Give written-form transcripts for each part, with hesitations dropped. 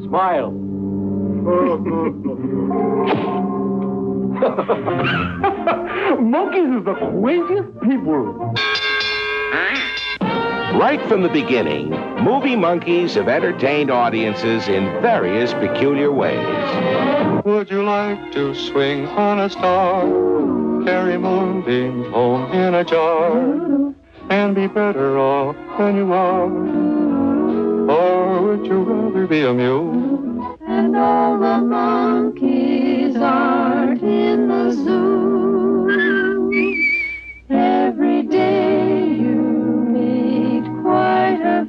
Smile. Monkeys are the craziest people. Right from the beginning, movie monkeys have entertained audiences in various peculiar ways. Would you like to swing on a star, carry moonbeams home in a jar, and be better off than you are? Or would you rather be a mule? And all the monkeys are in the zoo. Every day you meet quite a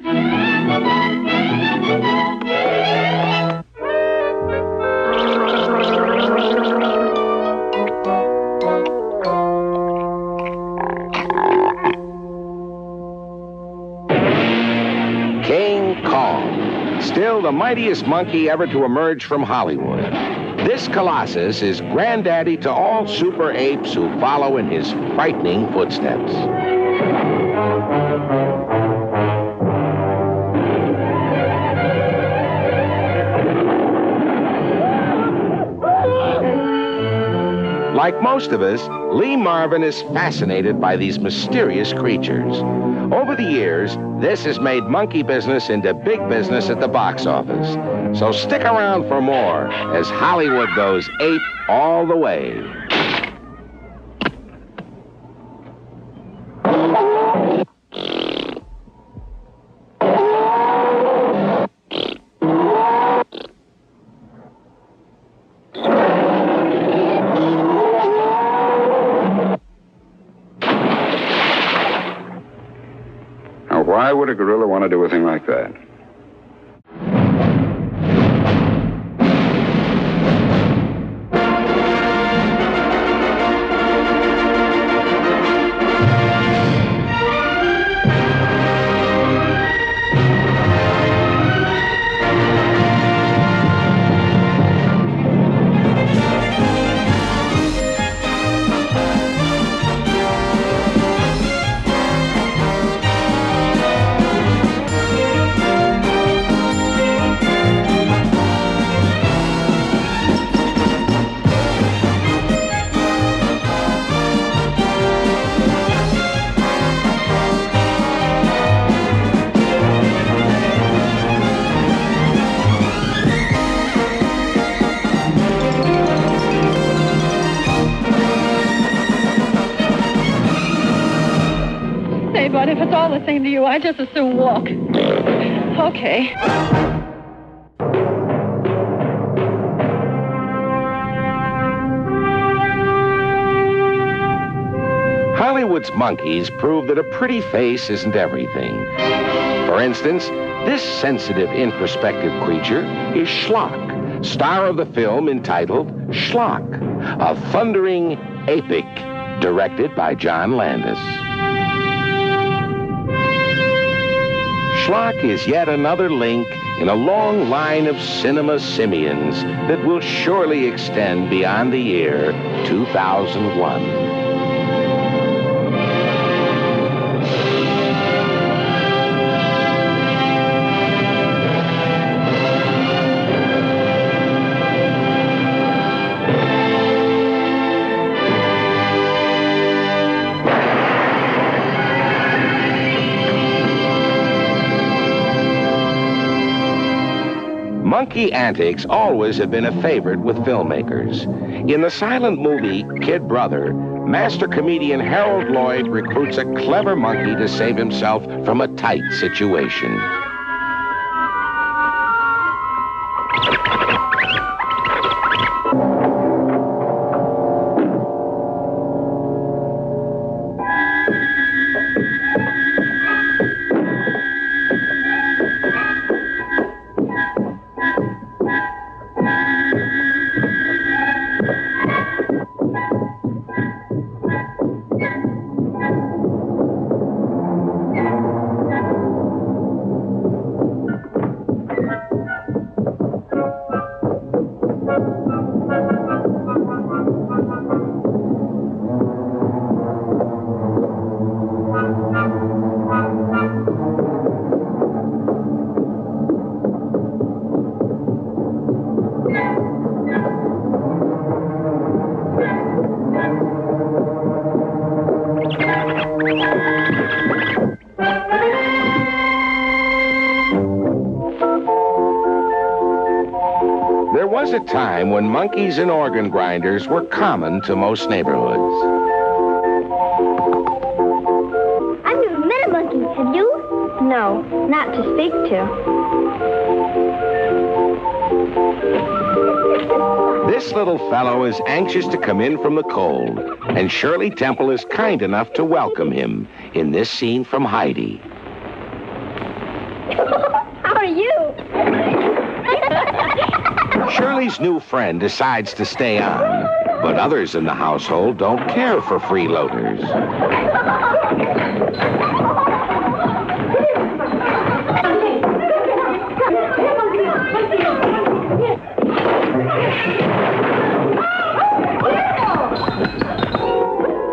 King Kong, still the mightiest monkey ever to emerge from Hollywood. This colossus is granddaddy to all super apes who follow in his frightening footsteps. Like most of us, Lee Marvin is fascinated by these mysterious creatures. Over the years, this has made monkey business into big business at the box office. So stick around for more as Hollywood goes ape all the way. Why would a gorilla want to do a thing like that? But if it's all the same to you, I just as soon walk. Okay. Hollywood's monkeys prove that a pretty face isn't everything. For instance, this sensitive, introspective creature is Schlock, star of the film entitled Schlock, a thundering epic directed by John Landis. Schlock is yet another link in a long line of cinema simians that will surely extend beyond the year 2001. Monkey antics always have been a favorite with filmmakers. In the silent movie Kid Brother, master comedian Harold Lloyd recruits a clever monkey to save himself from a tight situation. There was a time when monkeys and organ grinders were common to most neighborhoods. I've never met a monkey. Have you? No, not to speak to. This little fellow is anxious to come in from the cold, and Shirley Temple is kind enough to welcome him in this scene from Heidi. How are you? Shirley's new friend decides to stay on, but others in the household don't care for freeloaders.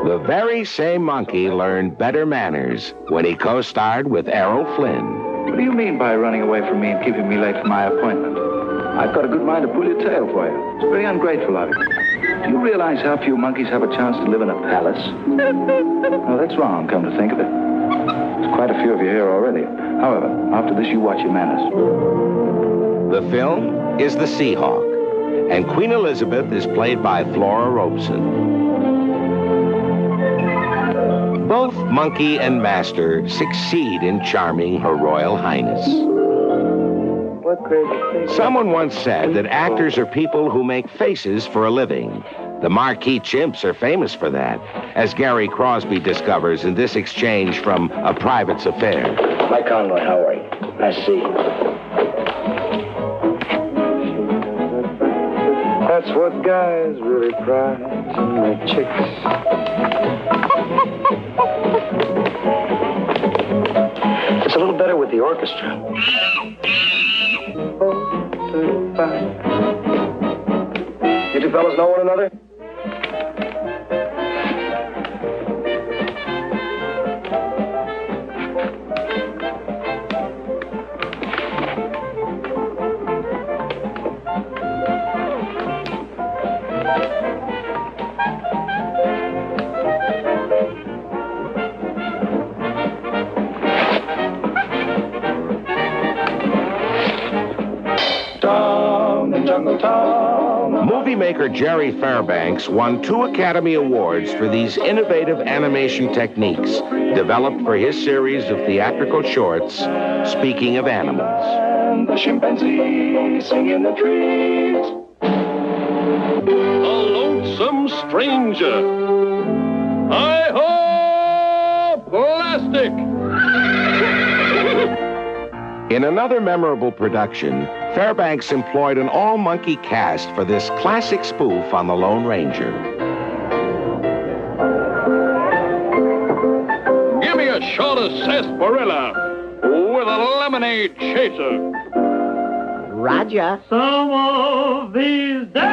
The very same monkey learned better manners when he co-starred with Errol Flynn. What do you mean by running away from me and keeping me late for my appointment? I've got a good mind to pull your tail for you. It's very ungrateful of you. Do you realize how few monkeys have a chance to live in a palace? Oh, that's wrong, come to think of it. There's quite a few of you here already. However, after this, you watch your manners. The film is The Seahawk, and Queen Elizabeth is played by Flora Robeson. Both monkey and master succeed in charming Her Royal Highness. Someone once said that actors are people who make faces for a living. The marquee chimps are famous for that, as Gary Crosby discovers in this exchange from A Private's Affair. Mike Conroy, how are you? Nice to see you. That's what guys really prize in their chicks. It's a little better with the orchestra. You two fellas know one another? Movie maker Jerry Fairbanks won 2 Academy Awards for these innovative animation techniques developed for his series of theatrical shorts, Speaking of Animals. And the chimpanzee sing in the trees. A lonesome stranger. Hi-ho, plastic! In another memorable production, Fairbanks employed an all-monkey cast for this classic spoof on the Lone Ranger. Give me a shot of sarsaparilla with a lemonade chaser. Roger. Some of these days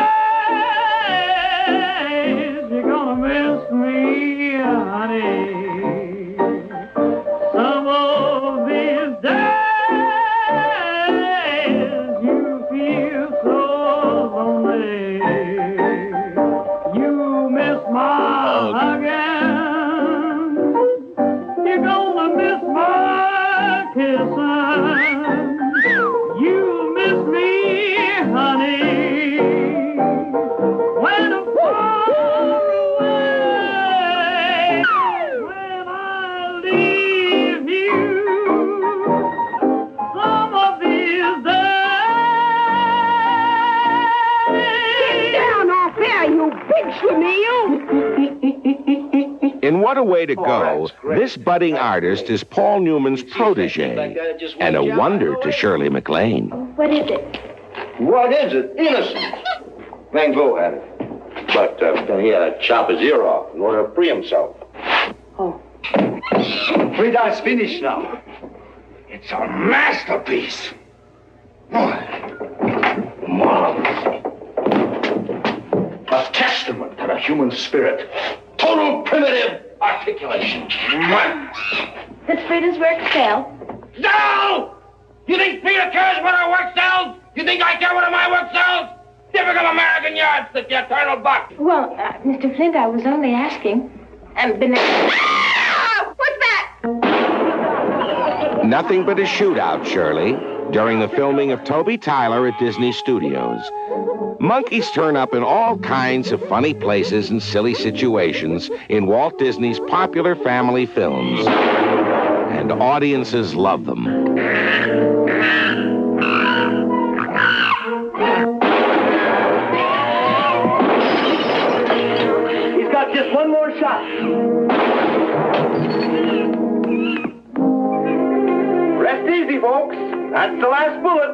you're gonna miss me, honey. Some of these days In What a Way to Go, this budding artist is Paul Newman's protege, and a wonder to Shirley MacLaine. What is it? What is it? Innocence. Van Gogh had it. But then he had to chop his ear off in order to free himself. Oh. Frida's finished now. It's a masterpiece. Marvelous. A testament to the human spirit. Total primitive articulation. Does Frida's work sell? No! You think Frida cares what her work sells? You think I care what my work sells? Typical American yardstick, you eternal buck. Well, Mr. Flint, I was only asking. Nothing but a shootout, Shirley, during the filming of Toby Tyler at Disney Studios. Monkeys turn up in all kinds of funny places and silly situations in Walt Disney's popular family films. And audiences love them. He's got just one more shot. Rest easy, folks. That's the last bullet.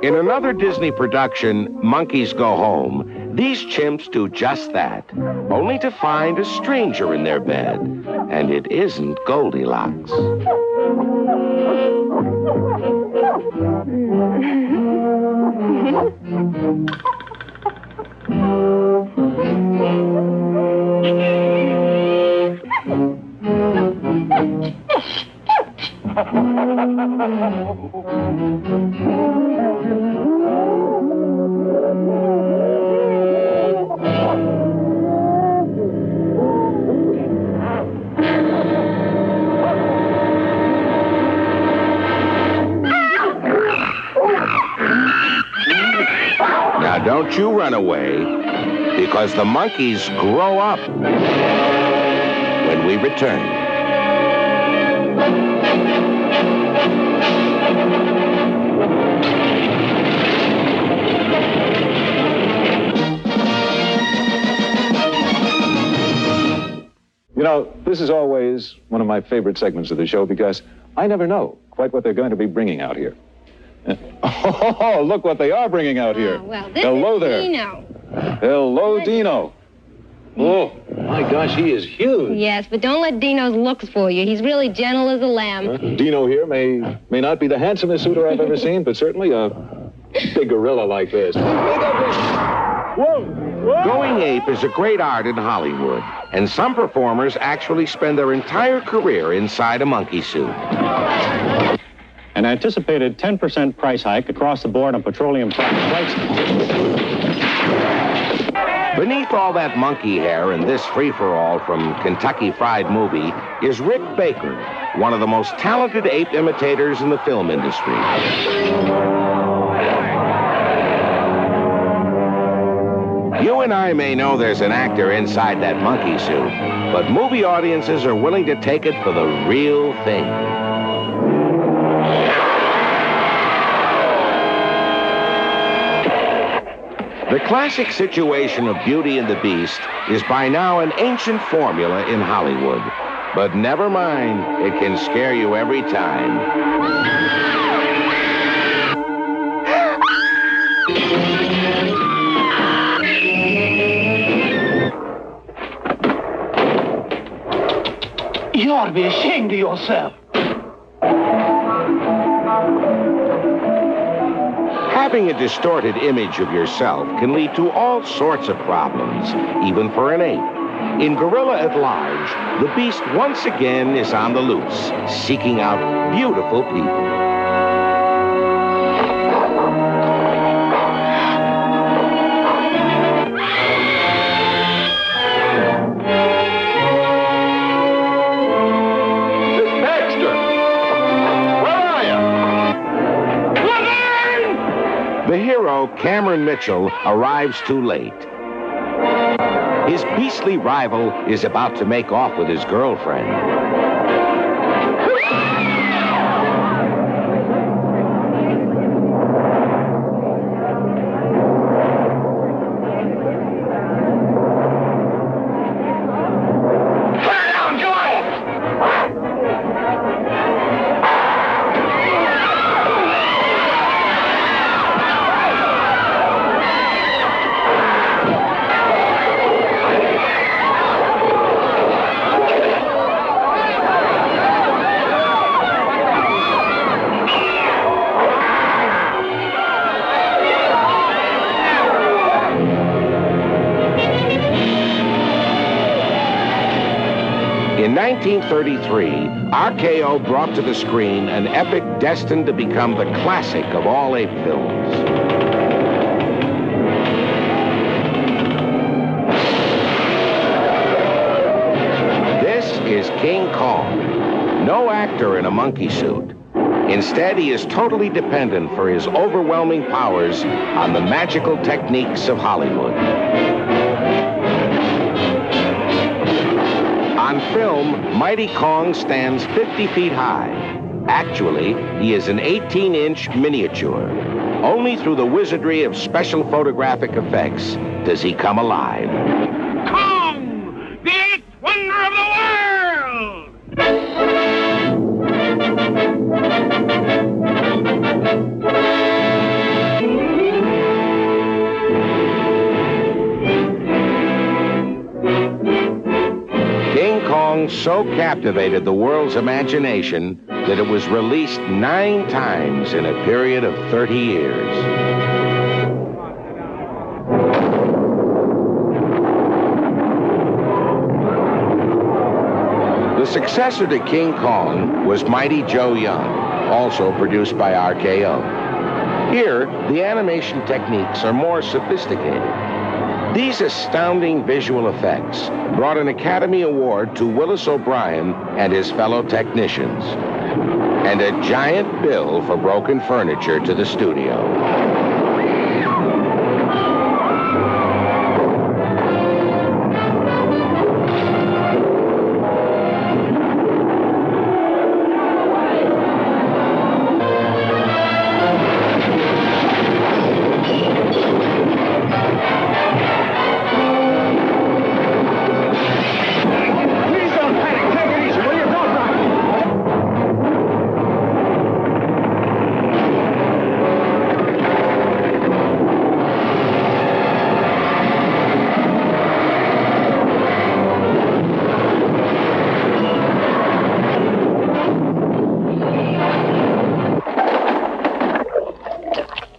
In another Disney production, Monkeys Go Home, these chimps do just that, only to find a stranger in their bed. And it isn't Goldilocks. Now, don't you run away, because the monkeys grow up when we return. You know, this is always one of my favorite segments of the show because I never know quite what they're going to be bringing out here. Oh, look what they are bringing out here. Well, this Hello is there. Dino. Hello, Dino. Oh, my gosh, he is huge. Yes, but don't let Dino's looks fool you. He's really gentle as a lamb. Dino here may not be the handsomest suitor I've ever seen, but certainly a big gorilla like this. Whoa! Going ape is a great art in Hollywood, and some performers actually spend their entire career inside a monkey suit. An anticipated 10% price hike across the board on petroleum products. Beneath all that monkey hair and this free-for-all from Kentucky Fried Movie is Rick Baker, one of the most talented ape imitators in the film industry. You and I may know there's an actor inside that monkey suit, but movie audiences are willing to take it for the real thing. The classic situation of Beauty and the Beast is by now an ancient formula in Hollywood. But never mind, it can scare you every time. You ought to be ashamed of yourself. Having a distorted image of yourself can lead to all sorts of problems, even for an ape. In Gorilla at Large, the Beast once again is on the loose, seeking out beautiful people. The hero, Cameron Mitchell, arrives too late. His beastly rival is about to make off with his girlfriend. In 1933, RKO brought to the screen an epic destined to become the classic of all ape films. King Kong. No actor in a monkey suit. Instead, he is totally dependent for his overwhelming powers on the magical techniques of Hollywood. On film, Mighty Kong stands 50 feet high. Actually, he is an 18-inch miniature. Only through the wizardry of special photographic effects does he come alive. Kong, the eighth wonder of the world! King Kong so captivated the world's imagination that it was released 9 times in a period of 30 years. The successor to King Kong was Mighty Joe Young, also produced by RKO. Here, the animation techniques are more sophisticated. These astounding visual effects brought an Academy Award to Willis O'Brien and his fellow technicians, and a giant bill for broken furniture to the studio.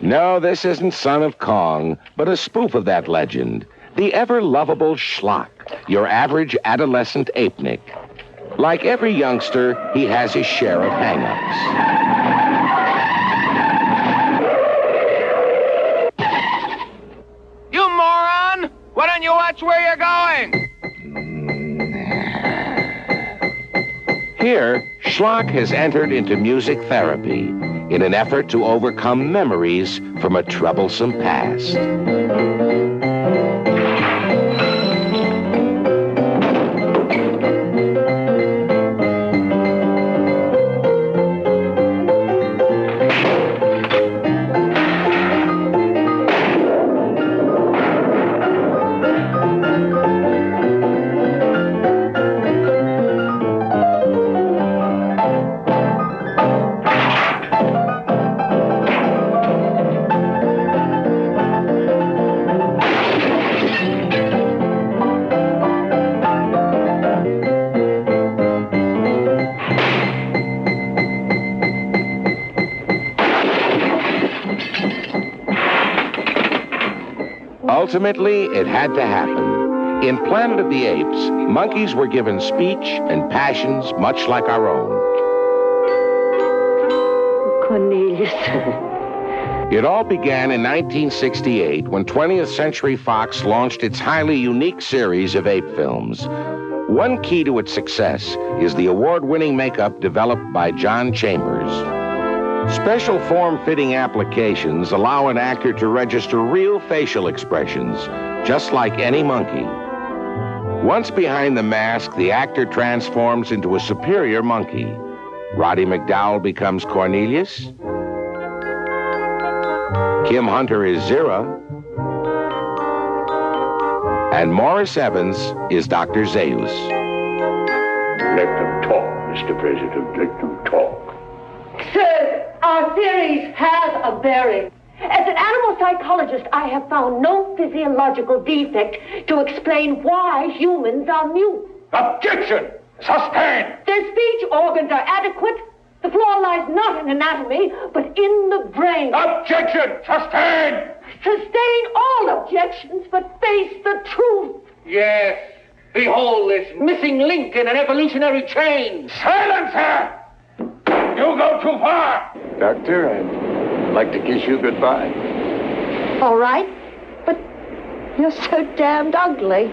No, this isn't Son of Kong, but a spoof of that legend. The ever-lovable Schlock, your average adolescent ape-nick. Like every youngster, he has his share of hang-ups. You moron! Why don't you watch where you're going? Here, Schlock has entered into music therapy in an effort to overcome memories from a troublesome past. Ultimately, it had to happen. In Planet of the Apes, monkeys were given speech and passions much like our own. Cornelius. It all began in 1968 when 20th Century Fox launched its highly unique series of ape films. One key to its success is the award-winning makeup developed by John Chambers. Special form-fitting applications allow an actor to register real facial expressions, just like any monkey. Once behind the mask, the actor transforms into a superior monkey. Roddy McDowall becomes Cornelius. Kim Hunter is Zira. And Morris Evans is Dr. Zeus. Let them talk, Mr. President. Let them talk. Sir, our theories have a bearing. As an animal psychologist, I have found no physiological defect to explain why humans are mute. Objection! Sustained! Their speech organs are adequate. The flaw lies not in anatomy, but in the brain. Objection! Sustained! Sustain all objections, but face the truth. Yes. Behold this missing link in an evolutionary chain. Silencer! You go too far! Doctor, I'd like to kiss you goodbye. All right, but you're so damned ugly.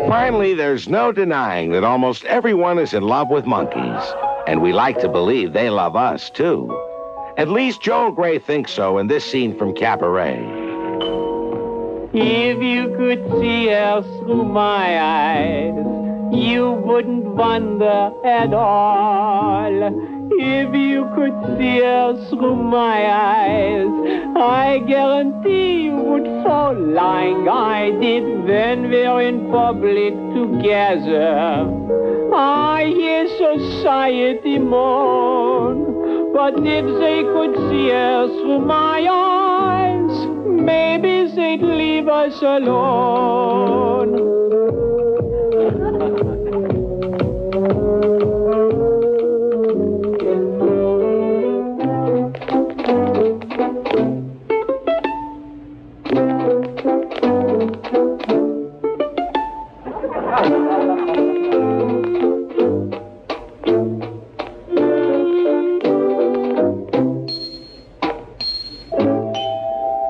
Finally, there's no denying that almost everyone is in love with monkeys. And we like to believe they love us, too. At least Joel Grey thinks so in this scene from Cabaret. If you could see her through my eyes, you wouldn't wonder at all. If you could see her through my eyes, I guarantee you would fall like I did when we're in public together. I hear society moan, but if they could see her through my eyes, maybe they'd leave us alone.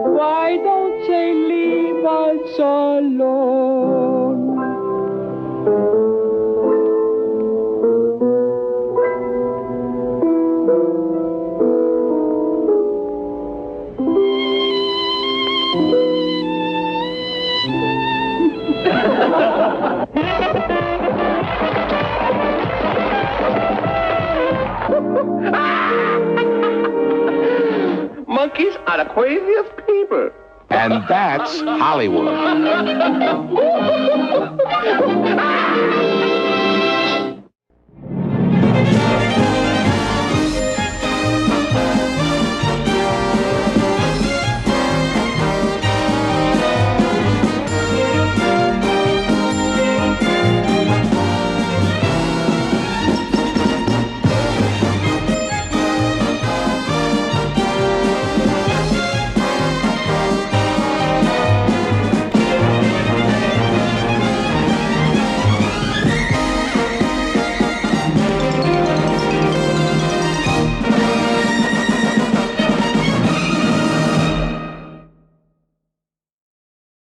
Why don't they leave us alone? Monkeys are the craziest people. And that's Hollywood.